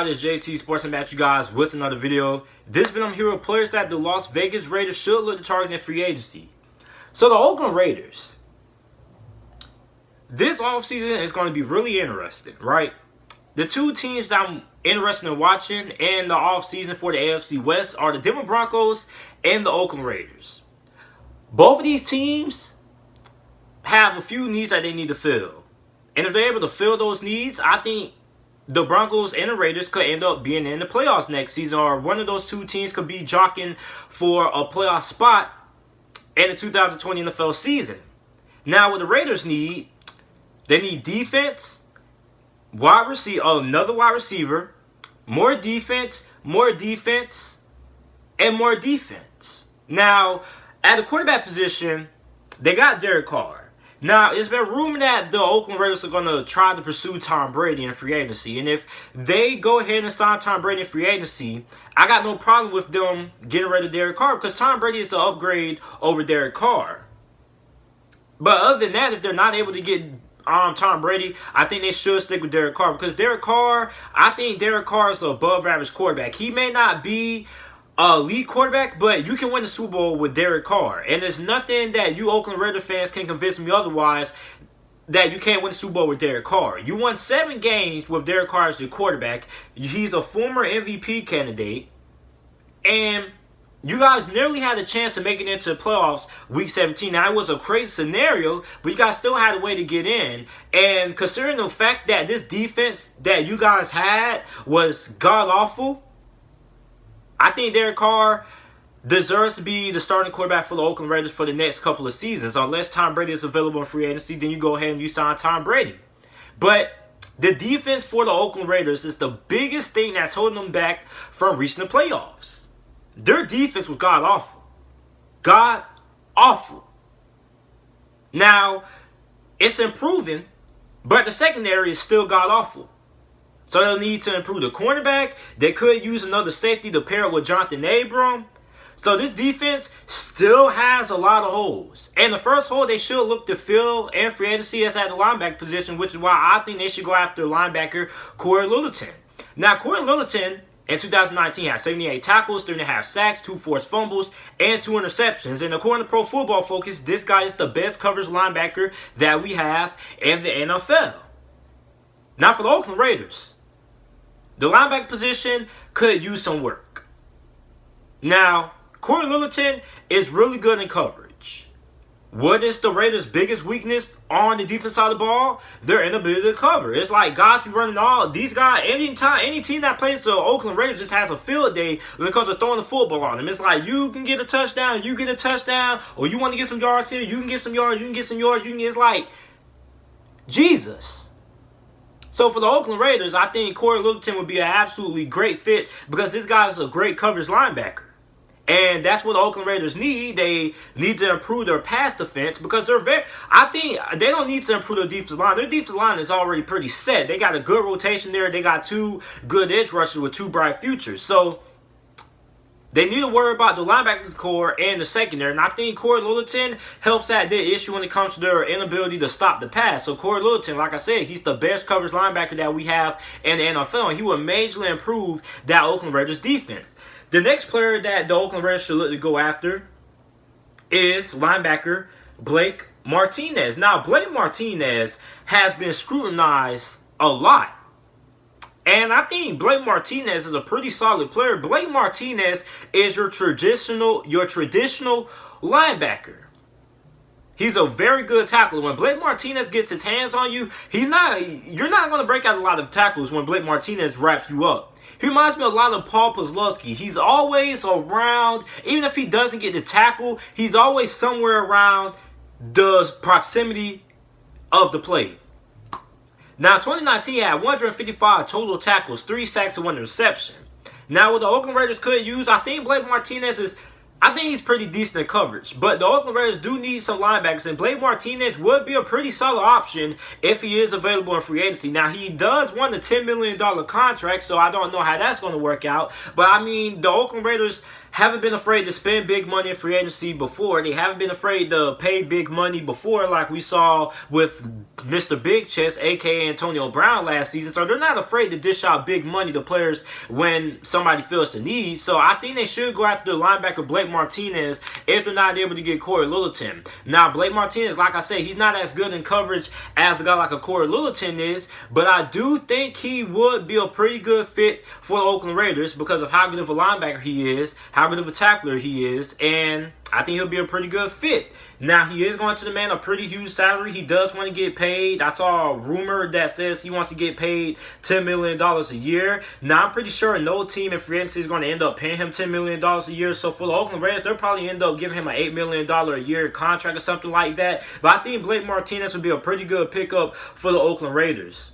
everybody? It's JT Sports and Match you guys with another video. This video I'm here with players that the Las Vegas Raiders should look to target in free agency. So the Oakland Raiders, this offseason is going to be really interesting, right? The two teams that I'm interested in watching in the offseason for the AFC West are the Denver Broncos and the Oakland Raiders. Both of these teams have a few needs that they need to fill. And if they're able to fill those needs, I think the Broncos and the Raiders could end up being in the playoffs next season, or one of those two teams could be jockeying for a playoff spot in the 2020 NFL season. Now, what the Raiders need, they need defense, another wide receiver, more defense, and more defense. Now, at the quarterback position, they got Derek Carr. Now, it's been rumored that the Oakland Raiders are going to try to pursue Tom Brady in free agency. And if they go ahead and sign Tom Brady in free agency, I got no problem with them getting rid of Derek Carr, because Tom Brady is an upgrade over Derek Carr. But other than that, if they're not able to get Tom Brady, I think they should stick with Derek Carr, because I think Derek Carr is an above average quarterback. He may not be a elite quarterback, but you can win the Super Bowl with Derek Carr. And there's nothing that you Oakland Raiders fans can convince me otherwise, that you can't win the Super Bowl with Derek Carr. You won 7 games with Derek Carr as your quarterback. He's a former MVP candidate. And you guys nearly had a chance to make it into the playoffs week 17. Now, it was a crazy scenario, but you guys still had a way to get in. And considering the fact that this defense that you guys had was god-awful, I think Derek Carr deserves to be the starting quarterback for the Oakland Raiders for the next couple of seasons. Unless Tom Brady is available in free agency, then you go ahead and you sign Tom Brady. But the defense for the Oakland Raiders is the biggest thing that's holding them back from reaching the playoffs. Their defense was god-awful. God-awful. Now, it's improving, but the secondary is still god-awful. So they'll need to improve the cornerback. They could use another safety to pair it with Jonathan Abram. So this defense still has a lot of holes. And the first hole they should look to fill in free agency is at the linebacker position, which is why I think they should go after linebacker Corey Littleton. Now, Corey Littleton in 2019 had 78 tackles, 3.5 sacks, 2 forced fumbles, and 2 interceptions. And according to Pro Football Focus, this guy is the best coverage linebacker that we have in the NFL. Now, for the Oakland Raiders, the linebacker position could use some work. Now, Corey Littleton is really good in coverage. What is the Raiders' biggest weakness on the defense side of the ball? Their inability to cover. It's like guys be running all these guys. Any team that plays the Oakland Raiders just has a field day when it comes to throwing the football on them. It's like you can get a touchdown, you get a touchdown, or you want to get some yards here, you can get some yards, it's like Jesus. So for the Oakland Raiders, I think Corey Littleton would be an absolutely great fit, because this guy is a great coverage linebacker. And that's what the Oakland Raiders need. They need to improve their pass defense, because I think they don't need to improve their defensive line. Their defensive line is already pretty set. They got a good rotation there. They got 2 good edge rushers with 2 bright futures. So they need to worry about the linebacker core and the secondary. And I think Corey Littleton helps at the issue when it comes to their inability to stop the pass. So Corey Littleton, like I said, he's the best coverage linebacker that we have in the NFL. And he will majorly improve that Oakland Raiders defense. The next player that the Oakland Raiders should look to go after is linebacker Blake Martinez. Now, Blake Martinez has been scrutinized a lot. And I think Blake Martinez is a pretty solid player. Blake Martinez is your traditional linebacker. He's a very good tackler. When Blake Martinez gets his hands on you, you're not going to break out a lot of tackles when Blake Martinez wraps you up. He reminds me a lot of Paul Posluszky. He's always around, even if he doesn't get the tackle, he's always somewhere around the proximity of the play. Now, 2019 had 155 total tackles, 3 sacks, and 1 interception. Now, what the Oakland Raiders could use, I think Blake Martinez he's pretty decent in coverage. But the Oakland Raiders do need some linebackers, and Blake Martinez would be a pretty solid option if he is available in free agency. Now, he does want a $10 million contract, so I don't know how that's going to work out. But, I mean, the Oakland Raiders haven't been afraid to spend big money in free agency before. They haven't been afraid to pay big money before, like we saw with Mr. Big Chest, aka Antonio Brown, last season. So they're not afraid to dish out big money to players when somebody feels the need. So I think they should go after the linebacker Blake Martinez if they're not able to get Corey Littleton. Now, Blake Martinez, like I said, he's not as good in coverage as a guy like a Corey Littleton is, but I do think he would be a pretty good fit for the Oakland Raiders because of how good of a linebacker he is, how good of a tackler he is, and I think he'll be a pretty good fit. Now, he is going to demand a pretty huge salary. He does want to get paid. I saw a rumor that says he wants to get paid $10 million a year. Now, I'm pretty sure no team in free agency is going to end up paying him $10 million a year. So, for the Oakland Raiders, they'll probably end up giving him an $8 million a year contract or something like that. But I think Blake Martinez would be a pretty good pickup for the Oakland Raiders.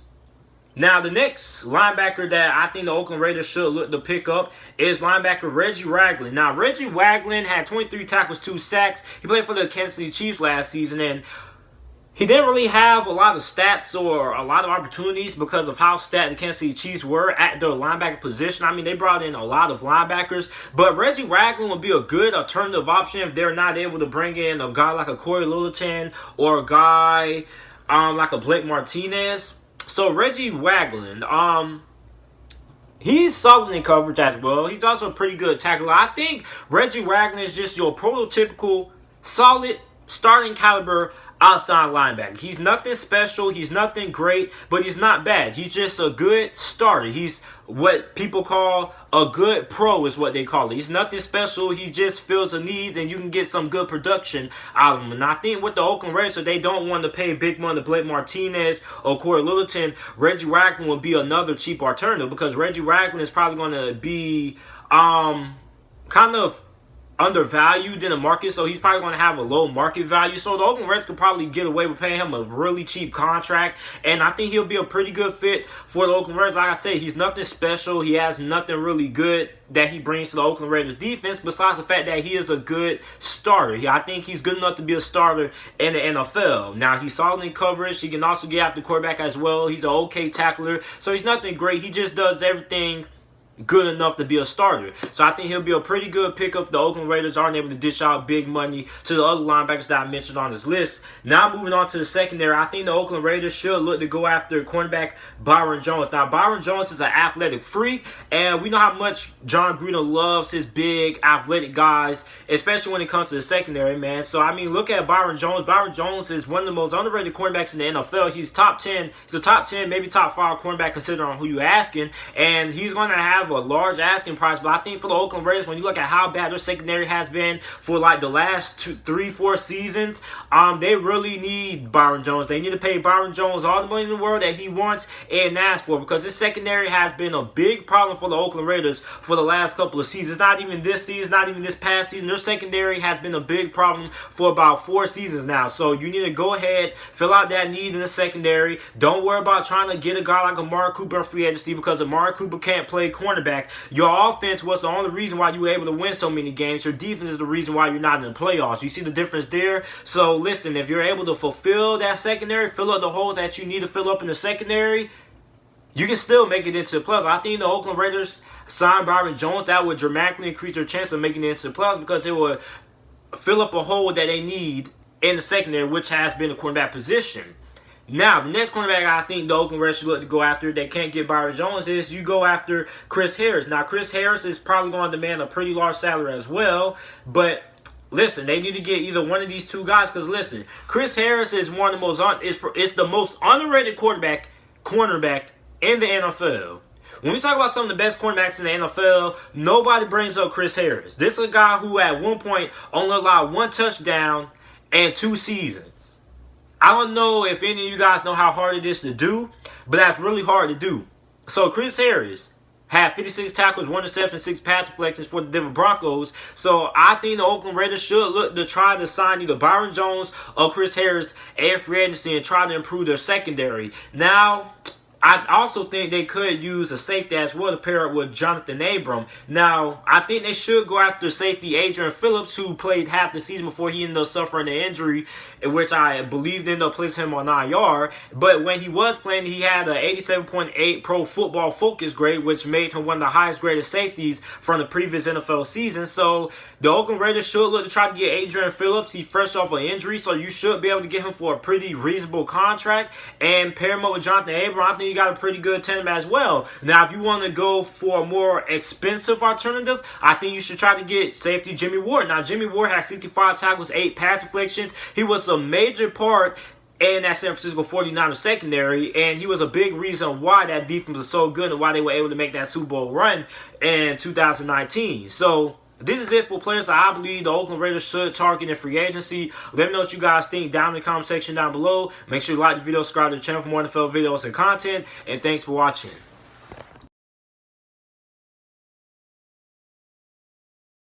Now, the next linebacker that I think the Oakland Raiders should look to pick up is linebacker Reggie Ragland. Now, Reggie Ragland had 23 tackles, 2 sacks. He played for the Kansas City Chiefs last season, and he didn't really have a lot of stats or a lot of opportunities because of how stacked the Kansas City Chiefs were at their linebacker position. I mean, they brought in a lot of linebackers, but Reggie Ragland would be a good alternative option if they're not able to bring in a guy like a Corey Littleton or a guy like a Blake Martinez. So Reggie Ragland, he's solid in coverage as well. He's also a pretty good tackler. I think Reggie Ragland is just your prototypical, solid, starting caliber outside linebacker. He's nothing special. He's nothing great, but he's not bad. He's just a good starter. He's what people call a good pro is what they call it. He's nothing special. He just fills a need, and you can get some good production out of him. And I think with the Oakland Raiders, if they don't want to pay big money to Blake Martinez or Corey Littleton, Reggie Ragland would be another cheap alternative because Reggie Ragland is probably going to be kind of undervalued in the market, so he's probably going to have a low market value. So the Oakland Raiders could probably get away with paying him a really cheap contract, and I think he'll be a pretty good fit for the Oakland Raiders. Like I said, he's nothing special. He has nothing really good that he brings to the Oakland Raiders defense besides the fact that he is a good starter. I think he's good enough to be a starter in the NFL. Now, he's solid in coverage. He can also get after the quarterback as well. He's an okay tackler, so he's nothing great. He just does everything good enough to be a starter. So I think he'll be a pretty good pickup if the Oakland Raiders aren't able to dish out big money to the other linebackers that I mentioned on this list. Now moving on to the secondary, I think the Oakland Raiders should look to go after cornerback Byron Jones. Now Byron Jones is an athletic freak, and we know how much John Gruden loves his big athletic guys, especially when it comes to the secondary, man. So I mean, look at Byron Jones. Byron Jones is one of the most underrated cornerbacks in the NFL. He's top 10. He's a top 10, maybe top 5 cornerback considering who you're asking, and he's going to have a large asking price. But I think for the Oakland Raiders, when you look at how bad their secondary has been for like the last 3-4 seasons, they really need Byron Jones. They need to pay Byron Jones all the money in the world that he wants and asks for, because this secondary has been a big problem for the Oakland Raiders for the last couple of seasons. Not even this season, not even this past season. Their secondary has been a big problem for about 4 seasons now. So you need to go ahead, fill out that need in the secondary. Don't worry about trying to get a guy like Amari Cooper in free agency, because Amari Cooper can't play cornerback. Your offense was the only reason why you were able to win so many games. Your defense is the reason why you're not in the playoffs. You see the difference there? So listen, if you're able to fulfill that secondary, fill up the holes that you need to fill up in the secondary, you can still make it into the playoffs. I think the Oakland Raiders sign Byron Jones. That would dramatically increase their chance of making it into the playoffs, because it would fill up a hole that they need in the secondary, which has been the cornerback position. Now, the next cornerback I think the Oakland Raiders should look to go after that can't get Byron Jones is you go after Chris Harris. Now, Chris Harris is probably going to demand a pretty large salary as well, but listen, they need to get either one of these two guys, because listen, Chris Harris is one of the most it's the most underrated cornerback in the NFL. When we talk about some of the best cornerbacks in the NFL, nobody brings up Chris Harris. This is a guy who at one point only allowed 1 touchdown and 2 seasons. I don't know if any of you guys know how hard it is to do, but that's really hard to do. So Chris Harris had 56 tackles, 1 interception, 6 pass deflections for the Denver Broncos. So I think the Oakland Raiders should look to try to sign either Byron Jones or Chris Harris in free agency and try to improve their secondary. Now, I also think they could use a safety as well to pair up with Jonathan Abram. Now, I think they should go after safety Adrian Phillips, who played half the season before he ended up suffering an injury, in which I believe ended up placing him on IR. But when he was playing, he had an 87.8 Pro Football Focus grade, which made him one of the highest graded safeties from the previous NFL season. So the Oakland Raiders should look to try to get Adrian Phillips. He's fresh off an injury, so you should be able to get him for a pretty reasonable contract and pair him up with Jonathan Abram. I think you got a pretty good tandem as well. Now, if you want to go for a more expensive alternative, I think you should try to get safety Jimmy Ward. Now, Jimmy Ward had 65 tackles, 8 pass deflections. He was a major part in that San Francisco 49ers secondary, and he was a big reason why that defense was so good and why they were able to make that Super Bowl run in 2019. So this is it for players that I believe the Oakland Raiders should target in free agency. Let me know what you guys think down in the comment section down below. Make sure you like the video, subscribe to the channel for more NFL videos and content, and thanks for watching.